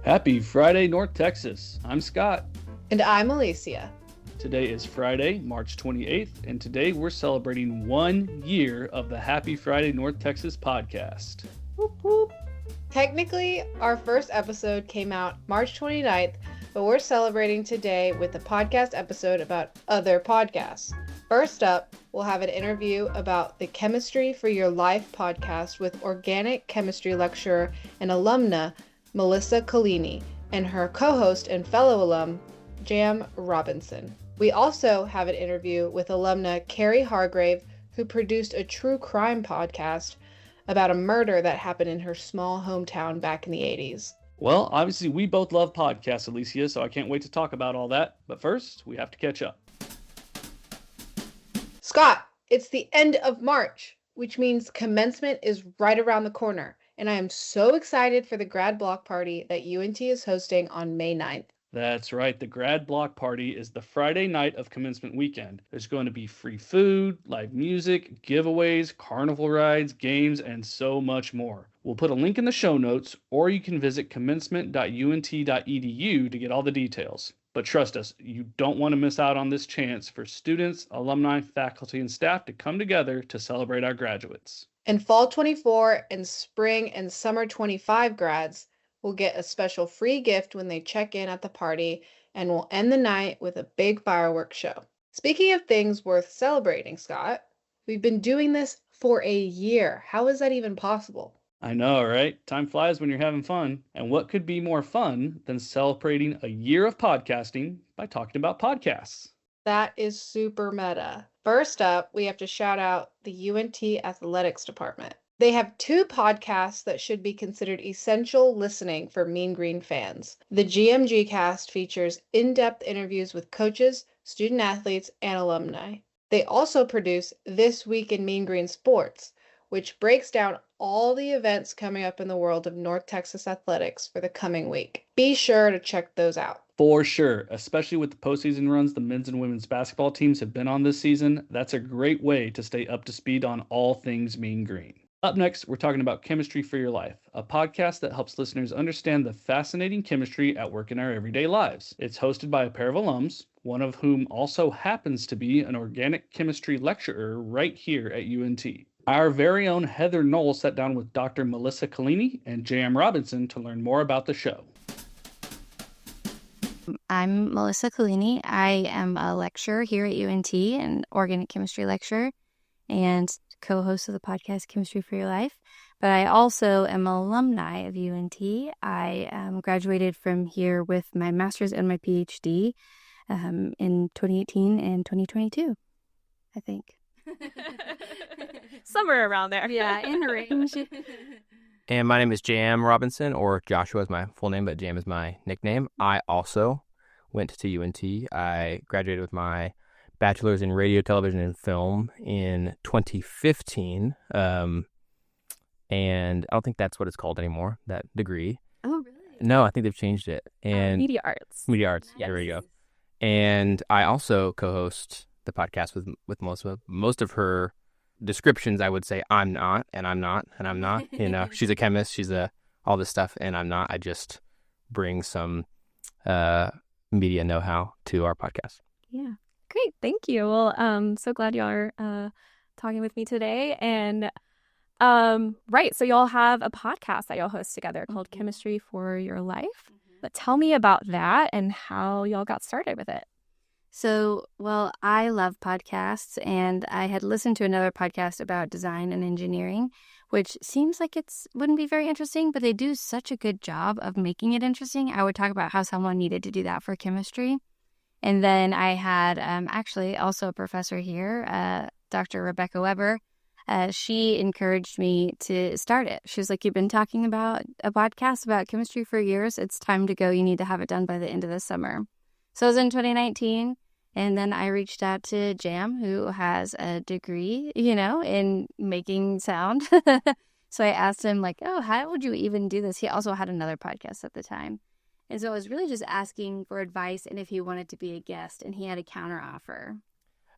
Happy Friday, North Texas. I'm Scott. And I'm Alicia. Today is Friday, March 28th, and today we're celebrating 1 year of the Happy Friday, North Texas podcast. Whoop, whoop. Technically, our first episode came out March 29th, but we're celebrating today with a podcast episode about other podcasts. First up, we'll have an interview about the Chemistry for Your Life podcast with organic chemistry lecturer and alumna Melissa Collini and her co-host and fellow alum, Jam Robinson. We also have an interview with Alumna Kari Hargrave, who produced a true crime podcast about a murder that happened in her small hometown back in the 80s. Well, obviously we both love podcasts, Alicia, so I can't wait to talk about all that. But first, we have to catch up. Scott, it's the end of March, which means commencement is right around the corner, and I am so excited for the grad block party that UNT is hosting on May 9th. That's right, the grad block party is the Friday night of commencement weekend. There's going to be free food, live music, giveaways, carnival rides, games, and so much more. We'll put a link in the show notes, or you can visit commencement.unt.edu to get all the details. But trust us, you don't want to miss out on this chance for students, alumni, faculty, and staff to come together to celebrate our graduates. And Fall 24 and Spring and Summer 25 grads will get a special free gift when they check in at the party, and we'll end the night with a big fireworks show. Speaking of things worth celebrating, Scott, we've been doing this for a year. How is that even possible? I know, right? Time flies when you're having fun. And what could be more fun than celebrating a year of podcasting by talking about podcasts? That is super meta. First up, we have to shout out the UNT Athletics Department. They have 2 podcasts that should be considered essential listening for Mean Green fans. The GMG cast features in-depth interviews with coaches, student athletes, and alumni. They also produce This Week in Mean Green Sports, which breaks down all the events coming up in the world of North Texas athletics for the coming week. Be sure to check those out. For sure, especially with the postseason runs the men's and women's basketball teams have been on this season, that's a great way to stay up to speed on all things Mean Green. Up next, we're talking about Chemistry for Your Life, a podcast that helps listeners understand the fascinating chemistry at work in our everyday lives. It's hosted by a pair of alums, one of whom also happens to be an organic chemistry lecturer right here at UNT. Our very own Heather Knoll sat down with Dr. Melissa Collini and Jam Robinson to learn more about the show. I'm Melissa Collini. I am a lecturer here at UNT, an organic chemistry lecturer, and co-host of the podcast Chemistry for Your Life. But I also am an alumni of UNT. I graduated from here with my master's and my PhD in 2018 and 2022, I think. Somewhere around there. Yeah, in range. And my name is Jam Robinson, or Joshua is my full name, but Jam is my nickname. I also went to UNT. I graduated with my bachelor's in radio, television, and film in 2015. And I don't think that's what it's called anymore, that degree. Oh, really? No, I think they've changed it. And Media arts. Media arts. Yes. There we go. And I also co-host the podcast with Melissa. Most of her descriptions, I would say I'm not, and I'm not, and I'm not. You know, she's a chemist, she's all this stuff, and I'm not. I just bring some media know-how to our podcast. Yeah. Great. Thank you. Well, so glad y'all are talking with me today. And right, so y'all have a podcast that y'all host together called Chemistry for Your Life. But tell me about that and how y'all got started with it. So, well, I love podcasts, and I had listened to another podcast about design and engineering, which seems like wouldn't be very interesting, but they do such a good job of making it interesting. I would talk about how someone needed to do that for chemistry. And then I had actually also a professor here, Dr. Rebecca Weber. She encouraged me to start it. She was like, you've been talking about a podcast about chemistry for years. It's time to go. You need to have it done by the end of the summer. So it was in 2019, and then I reached out to Jam, who has a degree, in making sound. So I asked him, how would you even do this? He also had another podcast at the time. And so I was really just asking for advice and if he wanted to be a guest, and he had a counter offer.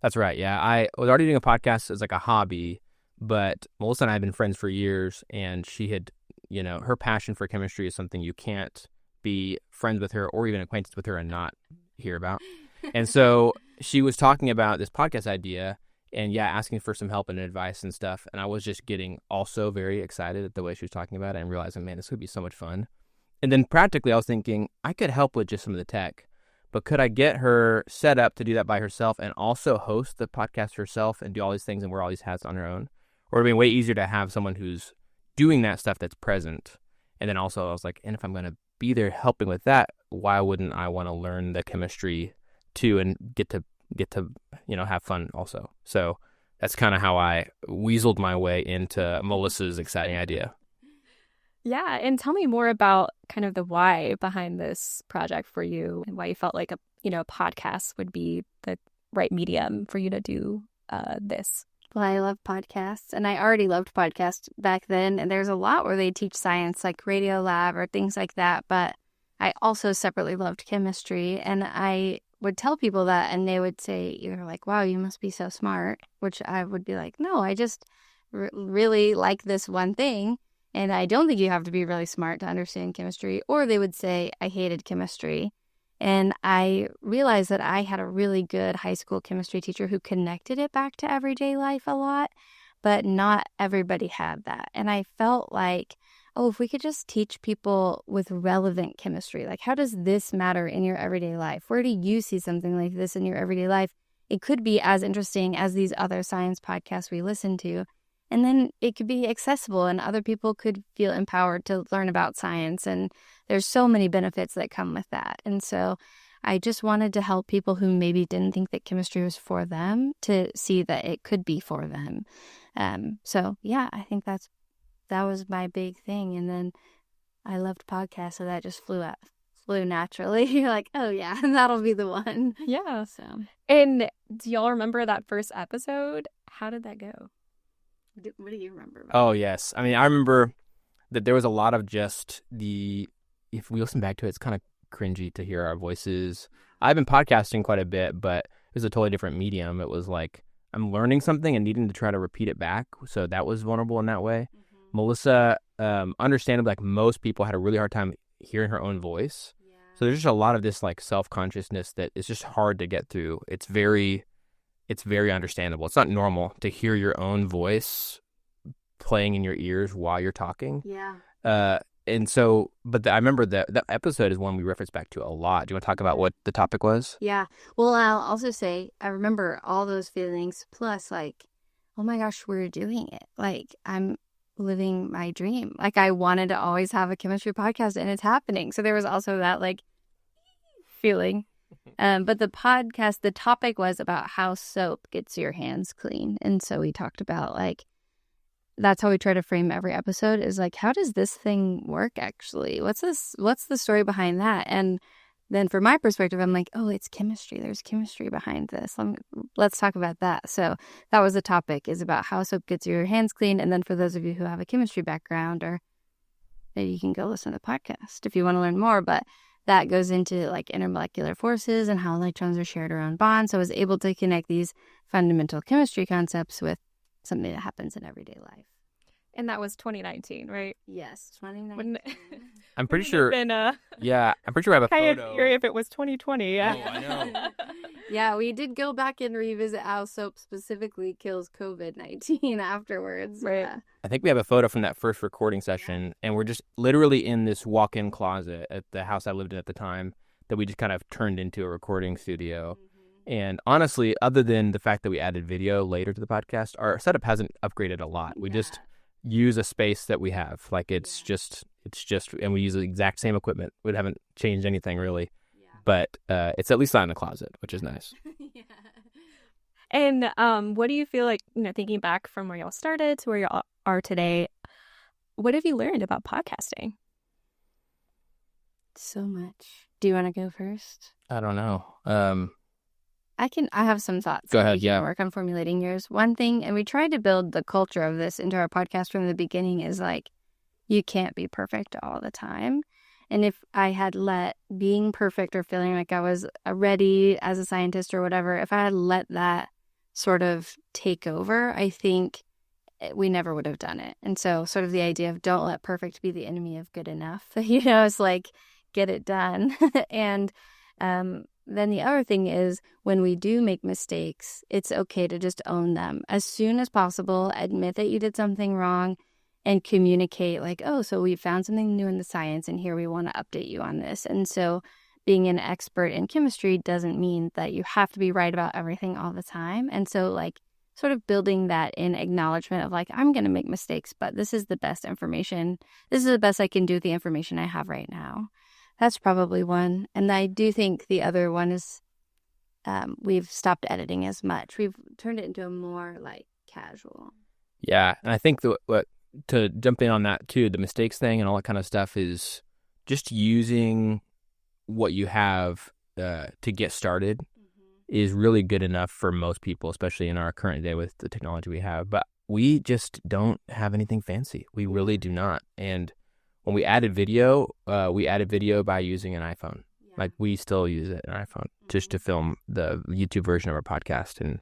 That's right. Yeah, I was already doing a podcast as like a hobby, but Melissa and I have been friends for years, and she had, her passion for chemistry is something you can't be friends with her or even acquainted with her and not hear about. And so she was talking about this podcast idea and asking for some help and advice and stuff. And I was just getting also very excited at the way she was talking about it and realizing, man, this would be so much fun. And then practically I was thinking I could help with just some of the tech, but could I get her set up to do that by herself and also host the podcast herself and do all these things and wear all these hats on her own? Or it'd be way easier to have someone who's doing that stuff that's present. And then also I was like, and if I'm going to be there helping with that, why wouldn't I want to learn the chemistry too and get to have fun also? So that's kind of how I weaseled my way into Melissa's exciting idea. Yeah, and tell me more about kind of the why behind this project for you and why you felt like a podcast would be the right medium for you to do this. Well, I love podcasts, and I already loved podcasts back then, and there's a lot where they teach science, like Radio Lab or things like that, but I also separately loved chemistry, and I would tell people that, and they would say, you're like, wow, you must be so smart, which I would be like, no, I just really like this one thing, and I don't think you have to be really smart to understand chemistry. Or they would say, I hated chemistry. And I realized that I had a really good high school chemistry teacher who connected it back to everyday life a lot, but not everybody had that. And I felt like, oh, if we could just teach people with relevant chemistry, like how does this matter in your everyday life? Where do you see something like this in your everyday life? It could be as interesting as these other science podcasts we listen to. And then it could be accessible and other people could feel empowered to learn about science. And there's so many benefits that come with that. And so I just wanted to help people who maybe didn't think that chemistry was for them to see that it could be for them. So yeah, I think that was my big thing. And then I loved podcasts, so that just flew naturally. You're like, oh yeah, that'll be the one. Yeah. So, and do y'all remember that first episode? How did that go? What do you remember about Oh, yes. I mean, I remember that there was a lot of just if we listen back to it, it's kind of cringy to hear our voices. I've been podcasting quite a bit, but it was a totally different medium. It was like I'm learning something and needing to try to repeat it back. So that was vulnerable in that way. Mm-hmm. Melissa, understandably, like most people, had a really hard time hearing her own voice. Yeah. So there's just a lot of this like self-consciousness that is just hard to get through. It's very understandable. It's not normal to hear your own voice playing in your ears while you're talking. Yeah. And so, but I remember that episode is one we reference back to a lot. Do you want to talk about what the topic was? Yeah. Well, I'll also say I remember all those feelings, plus like, oh my gosh, we're doing it. Like I'm living my dream. Like I wanted to always have a chemistry podcast and it's happening. So there was also that like feeling. But the podcast, the topic was about how soap gets your hands clean. And so we talked about like, that's how we try to frame every episode is like, how does this thing work actually? What's the story behind that? And then from my perspective, I'm like, oh, it's chemistry. There's chemistry behind this. Let's talk about that. So that was the topic, is about how soap gets your hands clean. And then for those of you who have a chemistry background, or maybe you can go listen to the podcast if you want to learn more, but that goes into like intermolecular forces and how electrons are shared around bonds. So I was able to connect these fundamental chemistry concepts with something that happens in everyday life. And that was 2019, right? Yes, 2019. I'm pretty sure. Yeah, I'm pretty sure I have a photo. If it was 2020, yeah. Oh, I know. Yeah, we did go back and revisit how soap specifically kills COVID-19 afterwards. Right. Yeah. I think we have a photo from that first recording session, and we're just literally in this walk-in closet at the house I lived in at the time that we just kind of turned into a recording studio. Mm-hmm. And honestly, other than the fact that we added video later to the podcast, our setup hasn't upgraded a lot. We just use a space that we have. Like it's just, and we use the exact same equipment. We haven't changed anything really, but it's at least not in the closet, which is nice. Yeah. And what do you feel like, thinking back from where y'all started to where y'all are today, what have you learned about podcasting? So much. Do you want to go first? I don't know. I have some thoughts. Go ahead. We can work on formulating yours. One thing, and we tried to build the culture of this into our podcast from the beginning, is like, you can't be perfect all the time. And if I had let being perfect or feeling like I was ready as a scientist or whatever, if I had let that sort of take over, I think we never would have done it. And so sort of the idea of don't let perfect be the enemy of good enough. It's like, get it done. And then the other thing is when we do make mistakes, it's okay to just own them as soon as possible. Admit that you did something wrong and communicate like, oh, so we found something new in the science and here we want to update you on this. And so being an expert in chemistry doesn't mean that you have to be right about everything all the time. And so like sort of building that in acknowledgement of like, I'm going to make mistakes, but this is the best information. This is the best I can do with the information I have right now. That's probably one. And I do think the other one is we've stopped editing as much. We've turned it into a more like casual. Yeah. And I think to jump in on that too, the mistakes thing and all that kind of stuff is just using what you have to get started is really good enough for most people, especially in our current day with the technology we have. But we just don't have anything fancy. We really do not. And when we added video by using an iPhone. Yeah. Like we still use an iPhone just to film the YouTube version of our podcast. And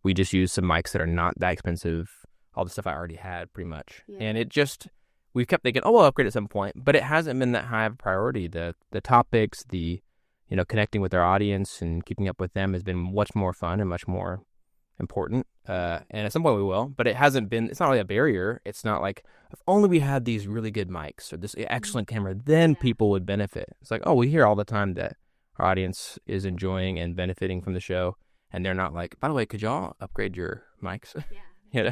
we just use some mics that are not that expensive, all the stuff I already had pretty much. Yeah. And it just... We've kept thinking, we'll upgrade at some point, but it hasn't been that high of a priority. The topics, connecting with our audience and keeping up with them has been much more fun and much more important. And at some point we will, but it's not really a barrier. It's not like, if only we had these really good mics or this excellent camera, then people would benefit. It's like, we hear all the time that our audience is enjoying and benefiting from the show. And they're not like, by the way, could y'all upgrade your mics? Yeah.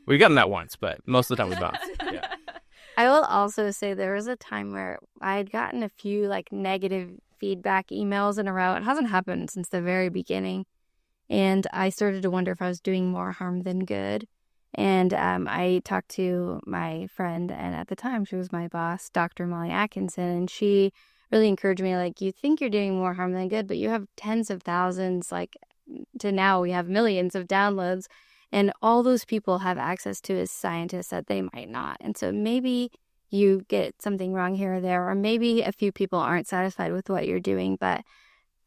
We've gotten that once, but most of the time we don't. Yeah. I will also say there was a time where I had gotten a few like negative feedback emails in a row. It hasn't happened since the very beginning. And I started to wonder if I was doing more harm than good. And I talked to my friend, and at the time she was my boss, Dr. Molly Atkinson, and she really encouraged me, like, you think you're doing more harm than good, but you have tens of thousands, like to now we have millions of downloads. And all those people have access to as scientists that they might not. And so maybe you get something wrong here or there, or maybe a few people aren't satisfied with what you're doing, but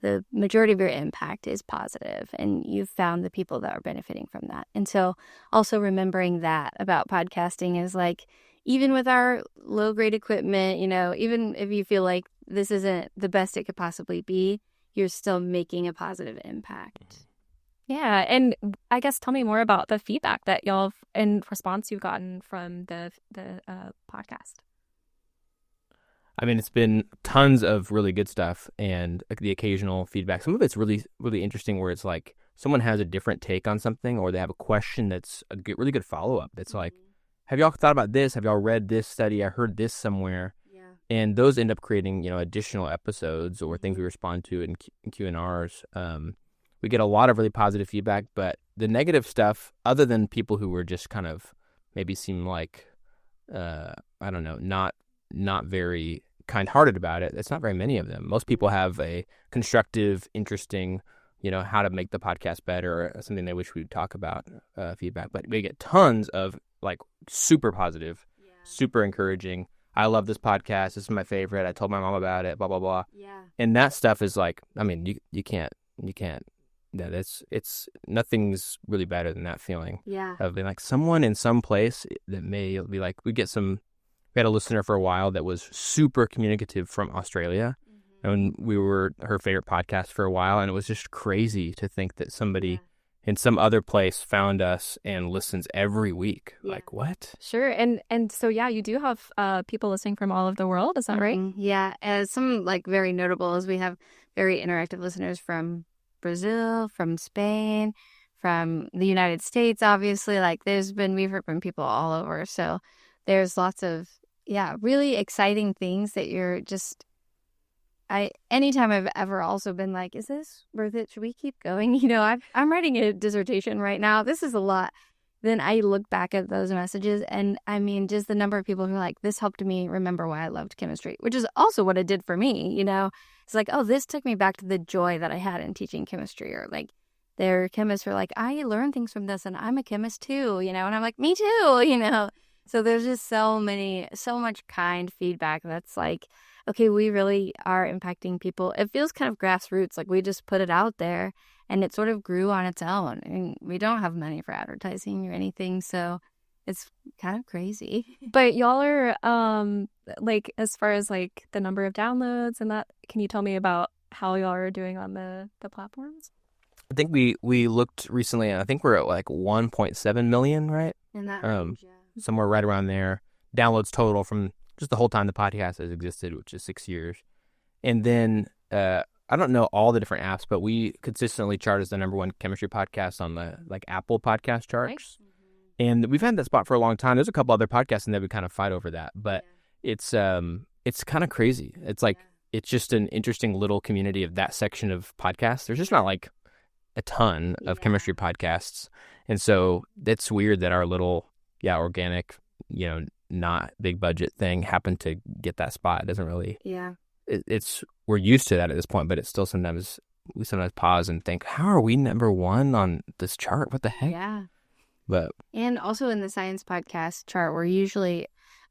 the majority of your impact is positive, and you've found the people that are benefiting from that. And so also remembering that about podcasting is like, even with our low-grade equipment, even if you feel like this isn't the best it could possibly be, you're still making a positive impact. Yeah, and I guess tell me more about the feedback that y'all and response you've gotten from the podcast. I mean, it's been tons of really good stuff and the occasional feedback. Some of it's really, really interesting where it's like someone has a different take on something, or they have a question that's a really good follow-up. That's like, have y'all thought about this? Have y'all read this study? I heard this somewhere. Yeah. And those end up creating, additional episodes or things we respond to in Q&Rs. We get a lot of really positive feedback, but the negative stuff, other than people who were just kind of maybe seem like, not very kind-hearted about it, it's not very many of them. Most people have a constructive, interesting, how to make the podcast better or something they wish we would talk about feedback. But we get tons of like super positive, super encouraging. I love this podcast. This is my favorite. I told my mom about it, blah, blah, blah. Yeah. And that stuff is like, I mean, you can't. Yeah, it's nothing's really better than that feeling. Yeah. Of being like someone in some place that may be like, we had a listener for a while that was super communicative from Australia. And we were her favorite podcast for a while. And it was just crazy to think that somebody in some other place found us and listens every week. Yeah. Like, what? Sure. And so, you do have people listening from all over the world. Is that right? Yeah. Some like very notable is we have very interactive listeners from Brazil, from Spain, from the United States, obviously. Like we've heard from people all over. So there's lots of, really exciting things that you're just, anytime I've ever also been like, is this worth it? Should we keep going? I'm writing a dissertation right now. This is a lot. Then I look back at those messages, and I mean, just the number of people who are like, this helped me remember why I loved chemistry, which is also what it did for me, It's like, oh, this took me back to the joy that I had in teaching chemistry. Or like, their chemists are like, I learned things from this, and I'm a chemist too, And I'm like, me too, So there's just so much kind feedback that's like, okay, we really are impacting people. It feels kind of grassroots, like we just put it out there. And it sort of grew on its own. And we don't have money for advertising or anything. So It's kind of crazy. But y'all are like, as far as like the number of downloads and that, can you tell me about how y'all are doing on the platforms? I think we looked recently, and I think we're at like 1.7 million, right? In that range, yeah. Somewhere right around there. Downloads total from just the whole time the podcast has existed, which is 6 years. And then I don't know all the different apps, but we consistently chart as the number one chemistry podcast on the like Apple podcast charts. Nice. And we've had that spot for a long time. There's a couple other podcasts and that we kind of fight over that, but it's kind of crazy. It's like it's just an interesting little community of that section of podcasts. There's just not like a ton of chemistry podcasts, and so it's weird that our little organic, not big budget thing happened to get that spot. It doesn't really. Yeah. It's we're used to that at this point, but it's still sometimes we pause and think, how are we number one on this chart? What the heck? Yeah. But and also in the science podcast chart,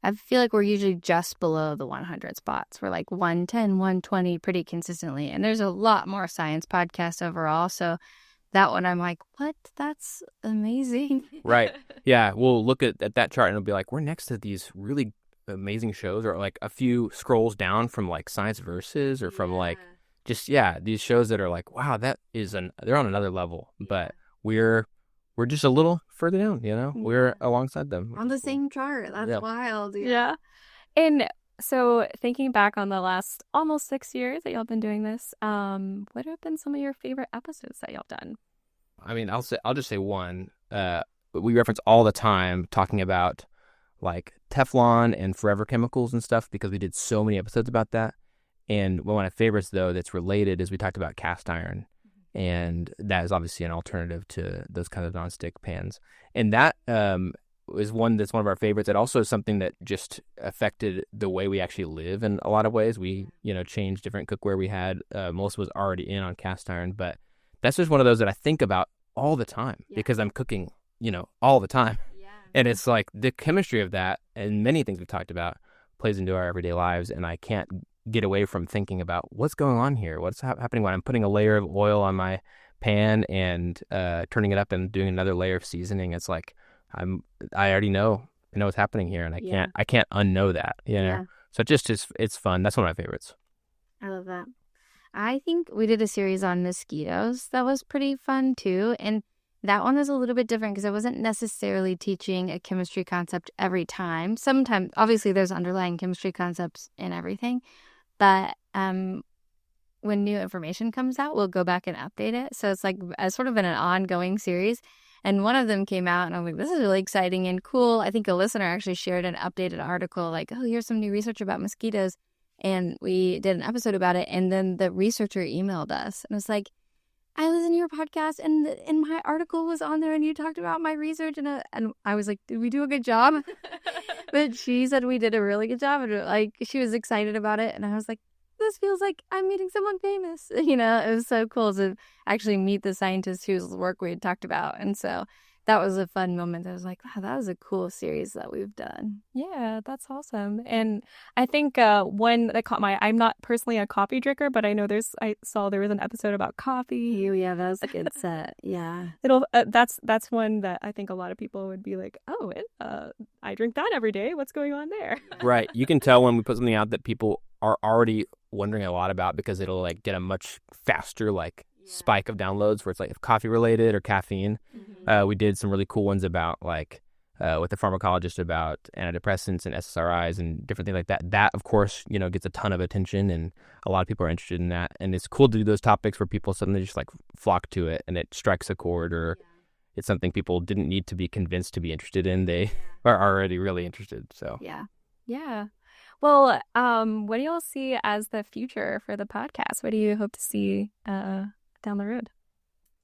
I feel like we're usually just below the 100 spots. We're like 110, 120 pretty consistently. And there's a lot more science podcasts overall. So that one, I'm like, what? That's amazing. Right. Yeah. We'll look at that chart and it'll be like, we're next to these really amazing shows, or like a few scrolls down from like Science Versus, or from like just, these shows that are like, wow, they're on another level. But we're just a little further down, We're alongside them. On the same chart. That's wild. Yeah. And so thinking back on the last almost 6 years that y'all been doing this, what have been some of your favorite episodes that y'all done? I mean, I'll just say one. We reference all the time talking about like Teflon and forever chemicals and stuff because we did so many episodes about that. And one of my favorites, though, that's related is we talked about cast iron. And that is obviously an alternative to those kind of nonstick pans. And that is one that's one of our favorites. It also is something that just affected the way we actually live in a lot of ways. We, changed different cookware we had. Melissa was already in on cast iron, but that's just one of those that I think about all the time because I'm cooking, all the time. Yeah. And it's like the chemistry of that and many things we've talked about plays into our everyday lives. And I can't get away from thinking about what's going on here. What's happening when I'm putting a layer of oil on my pan and turning it up and doing another layer of seasoning. It's like I already know what's happening here, and I can't unknow that. So it's fun. That's one of my favorites. I love that. I think we did a series on mosquitoes that was pretty fun too, and that one was a little bit different because I wasn't necessarily teaching a chemistry concept every time. Sometimes, obviously, there's underlying chemistry concepts in everything. But when new information comes out, we'll go back and update it. So it's like sort of in an ongoing series. And one of them came out and I'm like, this is really exciting and cool. I think a listener actually shared an updated article like, oh, here's some new research about mosquitoes. And we did an episode about it. And then the researcher emailed us and was like, I listened to your podcast and my article was on there and you talked about my research. And I was like, did we do a good job? But she said we did a really good job. And like, she was excited about it. And I was like, this feels like I'm meeting someone famous. It was so cool to actually meet the scientist whose work we had talked about. And so that was a fun moment. I was like, wow, that was a cool series that we've done. Yeah, that's awesome. And I think one that caught my, I'm not personally a coffee drinker, but I know I saw there was an episode about coffee. Oh, yeah, that was a good set. Yeah. That's one that I think a lot of people would be like, oh, I drink that every day. What's going on there? Right. You can tell when we put something out that people are already wondering a lot about because it'll like get a much faster spike of downloads where it's like if coffee related or caffeine. Mm-hmm. We did some really cool ones about with the pharmacologist about antidepressants and SSRIs and different things like that. That of course, gets a ton of attention and a lot of people are interested in that. And it's cool to do those topics where people suddenly just flock to it and it strikes a chord or it's something people didn't need to be convinced to be interested in. They are already really interested. So yeah. Well, what do y'all see as the future for the podcast? What do you hope to see down the road?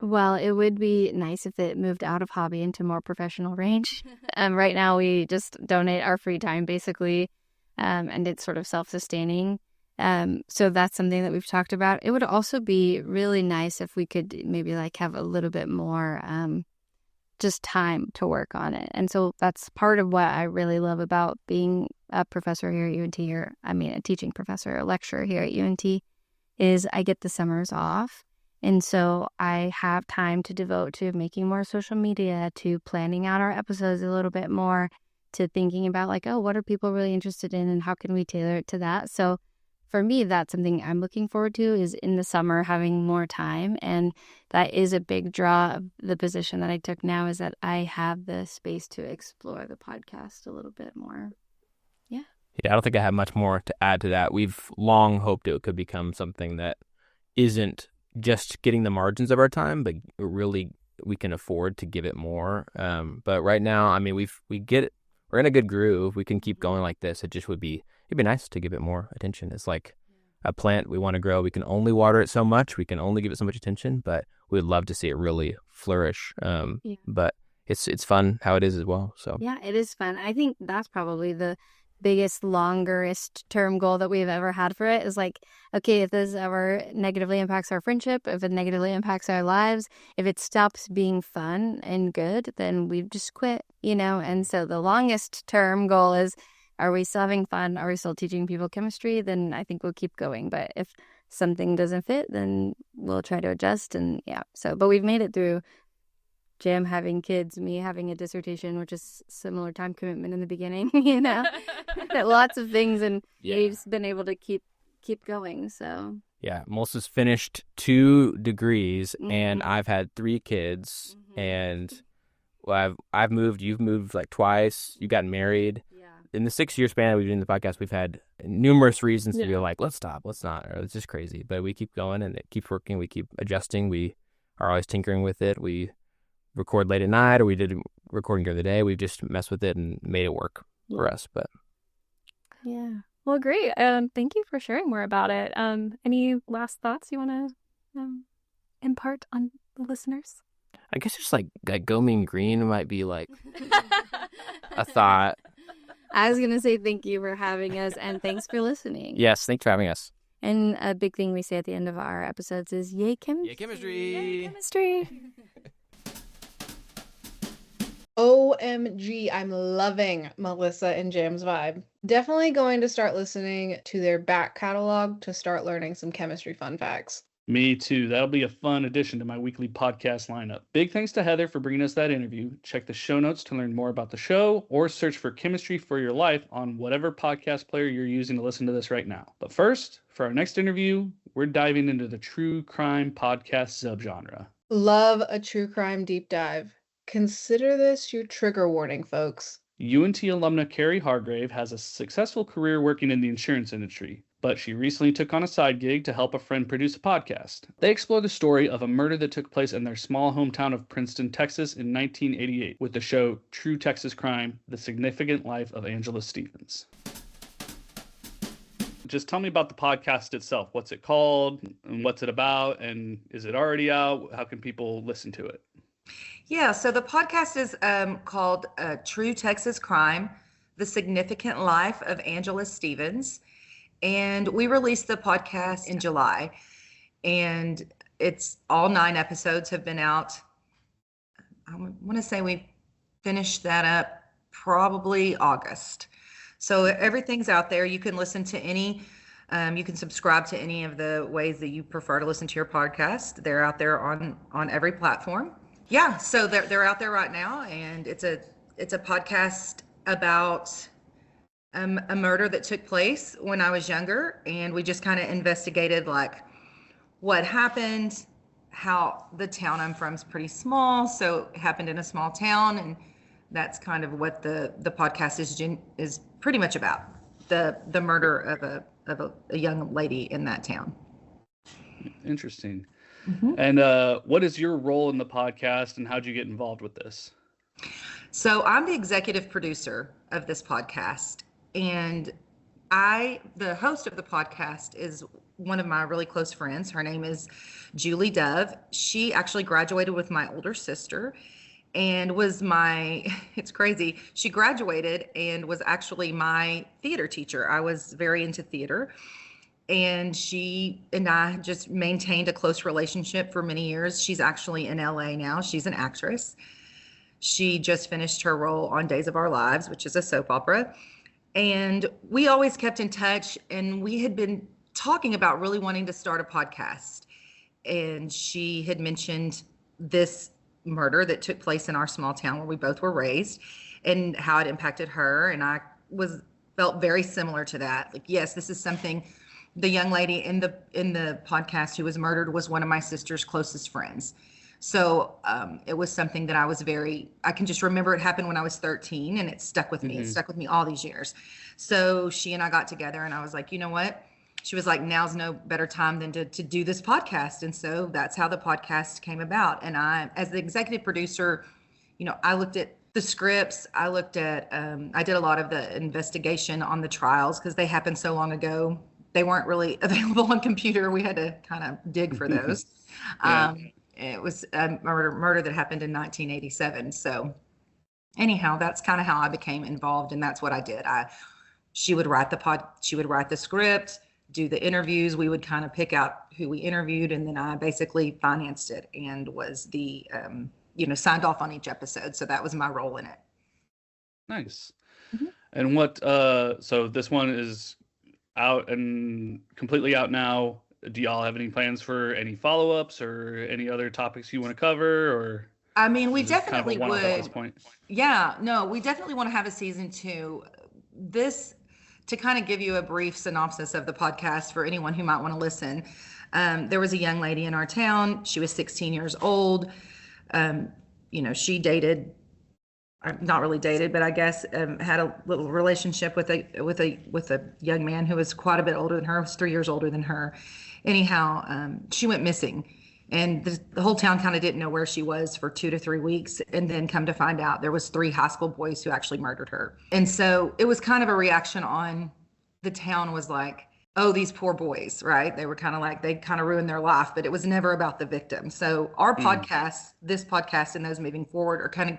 Well, it would be nice if it moved out of hobby into more professional range. Right now, we just donate our free time, basically, and it's sort of self-sustaining. So that's something that we've talked about. It would also be really nice if we could maybe have a little bit more just time to work on it. And so that's part of what I really love about being a professor here at UNT, a teaching professor, a lecturer here at UNT, is I get the summers off. And so I have time to devote to making more social media, to planning out our episodes a little bit more, to thinking about like, oh, what are people really interested in and how can we tailor it to that? So for me, that's something I'm looking forward to, is in the summer having more time. And that is a big draw of the position that I took now, is that I have the space to explore the podcast a little bit more. Yeah. Yeah, I don't think I have much more to add to that. We've long hoped it could become something that isn't just getting the margins of our time, but really we can afford to give it more. But right now, I mean, we're in a good groove. We can keep going like this. It'd be nice to give it more attention. It's like a plant we want to grow. We can only water it so much. We can only give it so much attention, but we'd love to see it really flourish. But it's fun how it is as well. So yeah, it is fun. I think that's probably the biggest, longest term goal that we've ever had for it, is like, okay, if this ever negatively impacts our friendship, if it negatively impacts our lives, if it stops being fun and good, then we just quit, And so the longest term goal is, are we still having fun? Are we still teaching people chemistry? Then I think we'll keep going. But if something doesn't fit, then we'll try to adjust. And yeah, but we've made it through Jam having kids, me having a dissertation, which is similar time commitment in the beginning, lots of things, and we've been able to keep you've so. Yeah, Melissa's finished 2 degrees, and I've had 3 kids, and I've moved, you've moved like twice, you got married. Yeah. In the 6-year span we've been doing the podcast, we've had numerous reasons to be like, let's stop, let's not, or it's just crazy. But we keep going, and it keeps working, we keep adjusting, we are always tinkering with it, we record late at night, or we did recording during the day. We've just messed with it and made it work for us. But yeah, well, great. Thank you for sharing more about it. Any last thoughts you want to impart on the listeners? I guess just like go mean green might be like a thought. I was gonna say thank you for having us, and thanks for listening. Yes, thanks for having us. And a big thing we say at the end of our episodes is yay chemistry. Yay chemistry. Yay chemistry. OMG, I'm loving Melissa and Jam's vibe. Definitely going to start listening to their back catalog to start learning some chemistry fun facts. Me too. That'll be a fun addition to my weekly podcast lineup. Big thanks to Heather for bringing us that interview. Check the show notes to learn more about the show, or search for Chemistry for Your Life on whatever podcast player you're using to listen to this right now. But first, for our next interview, we're diving into the true crime podcast subgenre. Love a true crime deep dive. Consider this your trigger warning, folks. UNT alumna Kari Hargrave has a successful career working in the insurance industry, but she recently took on a side gig to help a friend produce a podcast. They explore the story of a murder that took place in their small hometown of Princeton, Texas in 1988, with the show True Texas Crime: The Significant Life of Angela Stevens. Just tell me about the podcast itself. What's it called, and what's it about, and is it already out? How can people listen to it? Yeah, so the podcast is called True Texas Crime: The Significant Life of Angela Stevens. And we released the podcast in July. And it's all 9 episodes have been out. I want to say we finished that up probably August. So everything's out there. You can listen to any, you can subscribe to any of the ways that you prefer to listen to your podcast. They're out there on every platform. Yeah, so they're out there right now, and it's a podcast about a murder that took place when I was younger, and we just kind of investigated like what happened, how the town I'm from is pretty small, so it happened in a small town, and that's kind of what the podcast is pretty much about, the murder of a young lady in that town. Interesting. Mm-hmm. And what is your role in the podcast, and how'd you get involved with this? So I'm the executive producer of this podcast, and the host of the podcast is one of my really close friends. Her name is Julie Dove. She actually graduated with my older sister and was it's crazy. She graduated and was actually my theater teacher. I was very into theater. And she and I just maintained a close relationship for many years. She's actually in LA now. She's an actress. She just finished her role on Days of Our Lives, which is a soap opera. And we always kept in touch, and we had been talking about really wanting to start a podcast. and she had mentioned this murder that took place in our small town where we both were raised and how it impacted her. And I felt very similar to that. Like, yes, this is something. The young lady in the podcast who was murdered was one of my sister's closest friends. So it was something that I can just remember it happened when I was 13, and it stuck with me. It stuck with me all these years. So she and I got together, and I was like, you know what? She was like, now's no better time than to do this podcast. And so that's how the podcast came about. And I, as the executive producer, I looked at the scripts. I did a lot of the investigation on the trials because they happened so long ago. They weren't really available on computer. We had to kind of dig for those. Yeah. It was a murder that happened in 1987. So anyhow, that's kind of how I became involved. And that's what I did. She would write the script, do the interviews. We would kind of pick out who we interviewed, and then I basically financed it and was the signed off on each episode. So that was my role in it. Nice. And so this one is out and completely out now. Do y'all have any plans for any follow-ups or any other topics you want to cover? Or I mean, we definitely kind of would. At this point? Yeah, no, we definitely want to have a season 2. To kind of give you a brief synopsis of the podcast for anyone who might want to listen. There was a young lady in our town. She was 16 years old. She dated, not really dated, but I guess had a little relationship with a young man who was quite a bit older than her. Was 3 years older than her. Anyhow, she went missing, and the whole town kind of didn't know where she was for 2 to 3 weeks. And then come to find out, there was 3 high school boys who actually murdered her. And so it was kind of a reaction on the town was like, oh, these poor boys, right? They were kind of like, they kind of ruined their life, but it was never about the victim. So our podcast, this podcast and those moving forward are kind of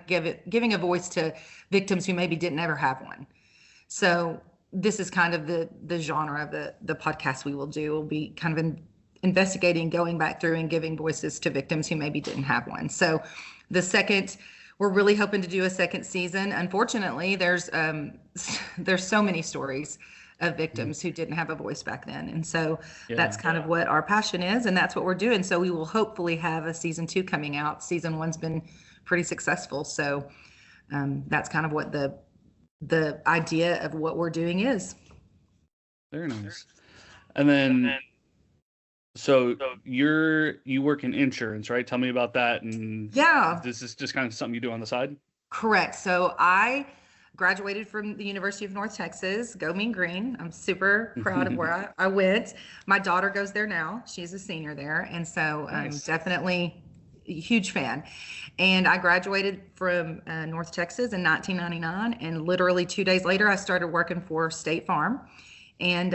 giving a voice to victims who maybe didn't ever have one. So this is kind of the genre of the podcast we will do. We'll be kind of investigating, going back through and giving voices to victims who maybe didn't have one. So we're really hoping to do a second season. Unfortunately, there's so many stories of victims who didn't have a voice back then. And so that's kind of what our passion is, and that's what we're doing. So we will hopefully have a season 2 coming out. Season 1's been pretty successful. So that's kind of what the idea of what we're doing is. Very nice. And then, so you work in insurance, right? Tell me about that. And this is just kind of something you do on the side? Correct. So I graduated from the University of North Texas. Go Mean Green. I'm super proud of where I went. My daughter goes there now. She's a senior there. And so I'm definitely a huge fan. And I graduated from North Texas in 1999. And literally 2 days later, I started working for State Farm. And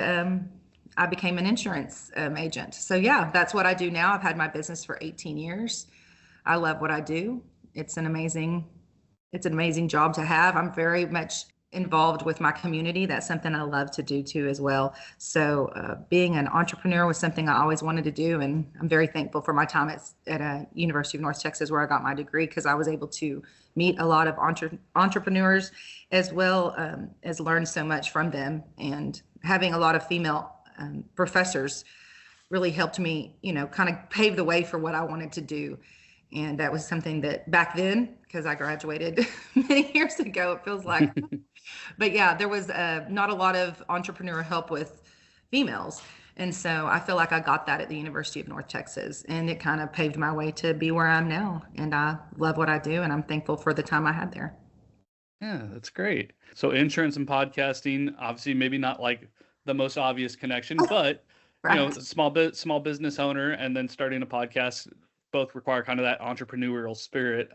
I became an insurance agent. So yeah, that's what I do now. I've had my business for 18 years. I love what I do. It's an amazing job to have. I'm very much involved with my community. That's something I love to do too as well. So being an entrepreneur was something I always wanted to do. And I'm very thankful for my time at University of North Texas where I got my degree, because I was able to meet a lot of entrepreneurs as well as learn so much from them. And having a lot of female professors really helped me, kind of pave the way for what I wanted to do. And that was something that back then, because I graduated many years ago, it feels like, but yeah, there was not a lot of entrepreneurial help with females. And so I feel like I got that at the University of North Texas, and it kind of paved my way to be where I'm now. And I love what I do, and I'm thankful for the time I had there. Yeah, that's great. So insurance and podcasting, obviously maybe not like the most obvious connection, but right. Small business owner and then starting a podcast both require kind of that entrepreneurial spirit.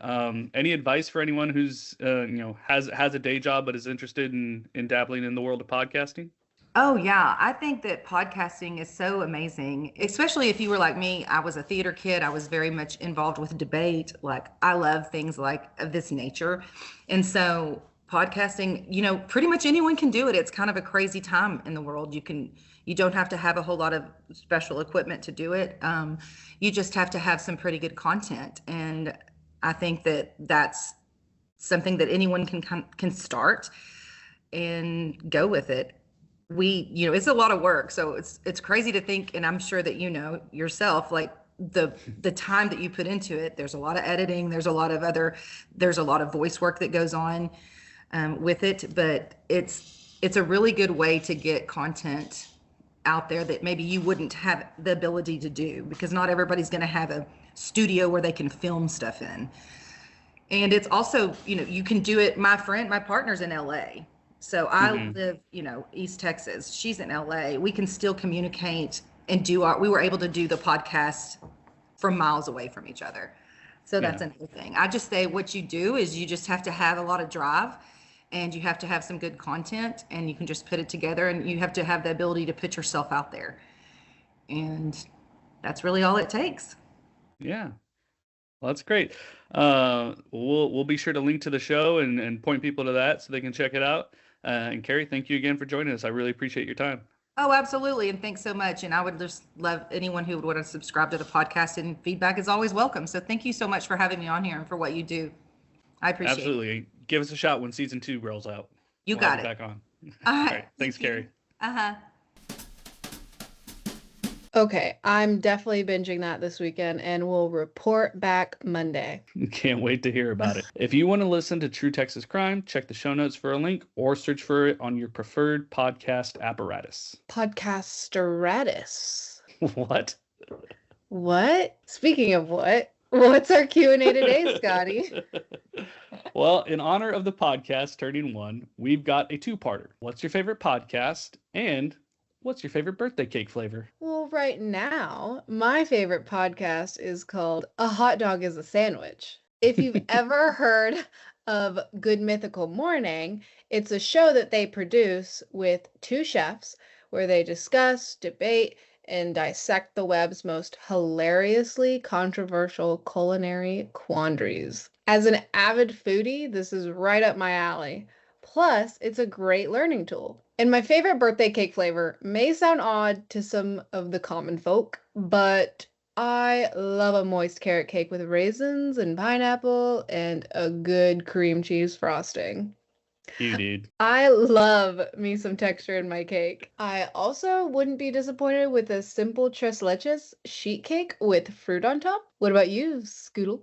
Any advice for anyone who's has a day job but is interested in dabbling in the world of podcasting? Oh yeah, I think that podcasting is so amazing, especially if you were like me. I was a theater kid. I was very much involved with debate. Like, I love things like of this nature. And so podcasting, pretty much anyone can do it. It's kind of a crazy time in the world. You don't have to have a whole lot of special equipment to do it. You just have to have some pretty good content. And I think that that's something that anyone can start and go with it. It's a lot of work. So it's crazy to think, and I'm sure that yourself, like the time that you put into it. There's a lot of editing. There's a lot of voice work that goes on with it, but it's a really good way to get content out there that maybe you wouldn't have the ability to do, because not everybody's going to have a studio where they can film stuff in. And it's also, you can do it. My partner's in LA. So I live, East Texas. She's in LA. We can still communicate and we were able to do the podcast from miles away from each other. So that's another thing. I just say what you do is you just have to have a lot of drive, and you have to have some good content, and you can just put it together, and you have to have the ability to put yourself out there. And that's really all it takes. Yeah. Well, that's great. We'll be sure to link to the show and point people to that so they can check it out. And Kari, thank you again for joining us. I really appreciate your time. Oh, absolutely. And thanks so much. And I would just love anyone who would want to subscribe to the podcast, and feedback is always welcome. So thank you so much for having me on here and for what you do. I appreciate it. Absolutely. Give us a shot when season 2 rolls out. We'll got it. Back on. All right. All right. Thanks, Kari. Okay, I'm definitely binging that this weekend, and we'll report back Monday. Can't wait to hear about it. If you want to listen to True Texas Crime, check the show notes for a link, or search for it on your preferred podcast apparatus. Podcasteratus. What? What? Speaking of what's our Q&A today, Scotty? Well, in honor of the podcast turning 1, we've got a 2-parter. What's your favorite podcast? And what's your favorite birthday cake flavor? Well, right now, my favorite podcast is called A Hot Dog is a Sandwich. If you've ever heard of Good Mythical Morning, it's a show that they produce with 2 chefs where they discuss, debate, and dissect the web's most hilariously controversial culinary quandaries. As an avid foodie, this is right up my alley. Plus, it's a great learning tool. And my favorite birthday cake flavor may sound odd to some of the common folk, but I love a moist carrot cake with raisins and pineapple and a good cream cheese frosting. You dude. I love me some texture in my cake. I also wouldn't be disappointed with a simple tres leches sheet cake with fruit on top. What about you, Scootle?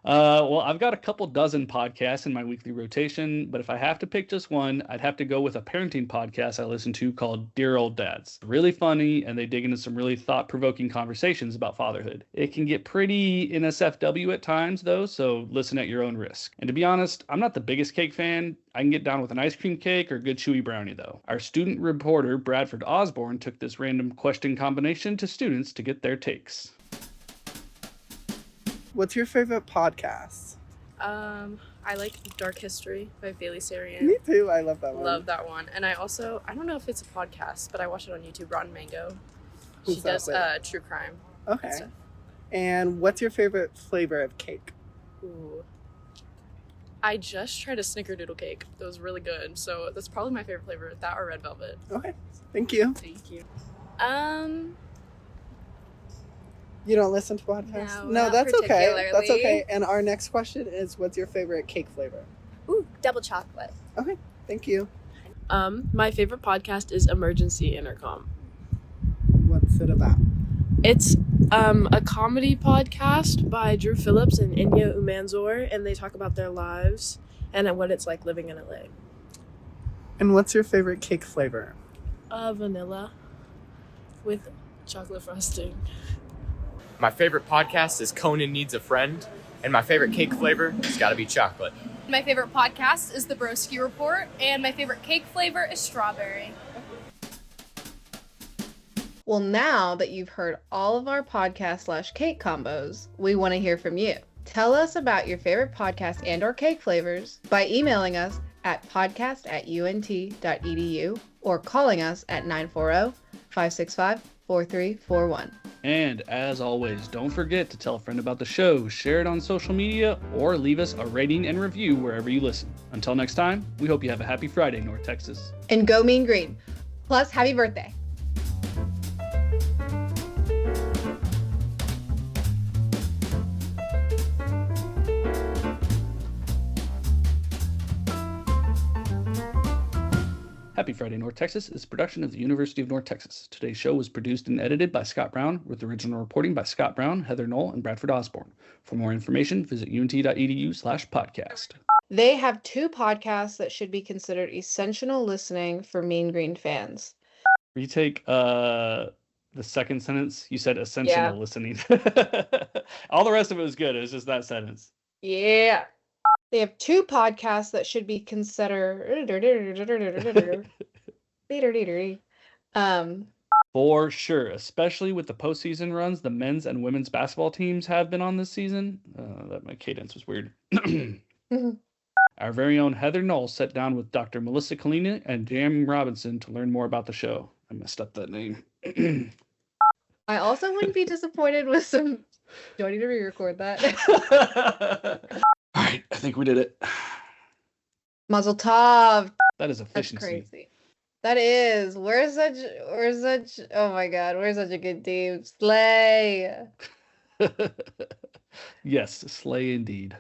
Well, I've got a couple dozen podcasts in my weekly rotation, but if I have to pick just one, I'd have to go with a parenting podcast I listen to called Dear Old Dads. Really funny, and they dig into some really thought-provoking conversations about fatherhood. It can get pretty NSFW at times, though, so listen at your own risk. And to be honest, I'm not the biggest cake fan. I can get down with an ice cream cake or a good chewy brownie, though. Our student reporter, Bradford Osborne, took this random question combination to students to get their takes. What's your favorite podcast? I like Dark History by Bailey Sarian. Me too. I love that one. Love that one. And I don't know if it's a podcast, but I watch it on YouTube, Rotten Mango. Who's She does true crime. Okay. Stuff. And what's your favorite flavor of cake? Ooh. I just tried a snickerdoodle cake. That was really good. So that's probably my favorite flavor, that or red velvet. Okay. Thank you. Thank you. You don't listen to podcasts? No, that's okay. particularly. That's okay. And our next question is, what's your favorite cake flavor? Ooh, double chocolate. Okay. Thank you. My favorite podcast is Emergency Intercom. What's it about? It's a comedy podcast by Drew Phillips and Inya Umanzor, and they talk about their lives and what it's like living in LA. And what's your favorite cake flavor? Vanilla with chocolate frosting. My favorite podcast is Conan Needs a Friend, and my favorite cake flavor has got to be chocolate. My favorite podcast is The Broski Report, and my favorite cake flavor is strawberry. Well, now that you've heard all of our podcast/cake combos, we want to hear from you. Tell us about your favorite podcast and or cake flavors by emailing us at podcast@unt.edu or calling us at 940-565-4341. And as always, don't forget to tell a friend about the show, share it on social media, or leave us a rating and review wherever you listen. Until next time, we hope you have a happy Friday, North Texas. And go Mean Green. Plus, happy birthday. Happy Friday, North Texas is a production of the University of North Texas. Today's show was produced and edited by Scott Brown, with original reporting by Scott Brown, Heather Knoll, and Bradford Osborne. For more information, visit unt.edu/podcast. They have 2 podcasts that should be considered essential listening for Mean Green fans. Retake the second sentence. You said essential listening. All the rest of it was good. It was just that sentence. Yeah. They have 2 podcasts that should be considered. For sure, especially with the postseason runs the men's and women's basketball teams have been on this season. That my cadence was weird. Our very own Heather Knoll sat down with Dr. Melissa Collini and Jam Robinson to learn more about the show. I messed up that name. I also wouldn't be disappointed with some. Do I need to re-record that? All right, I think we did it. Mazel tov. That is efficiency. That's crazy. That is. We're such. Oh my God, we're such a good team. Slay. Yes, slay indeed.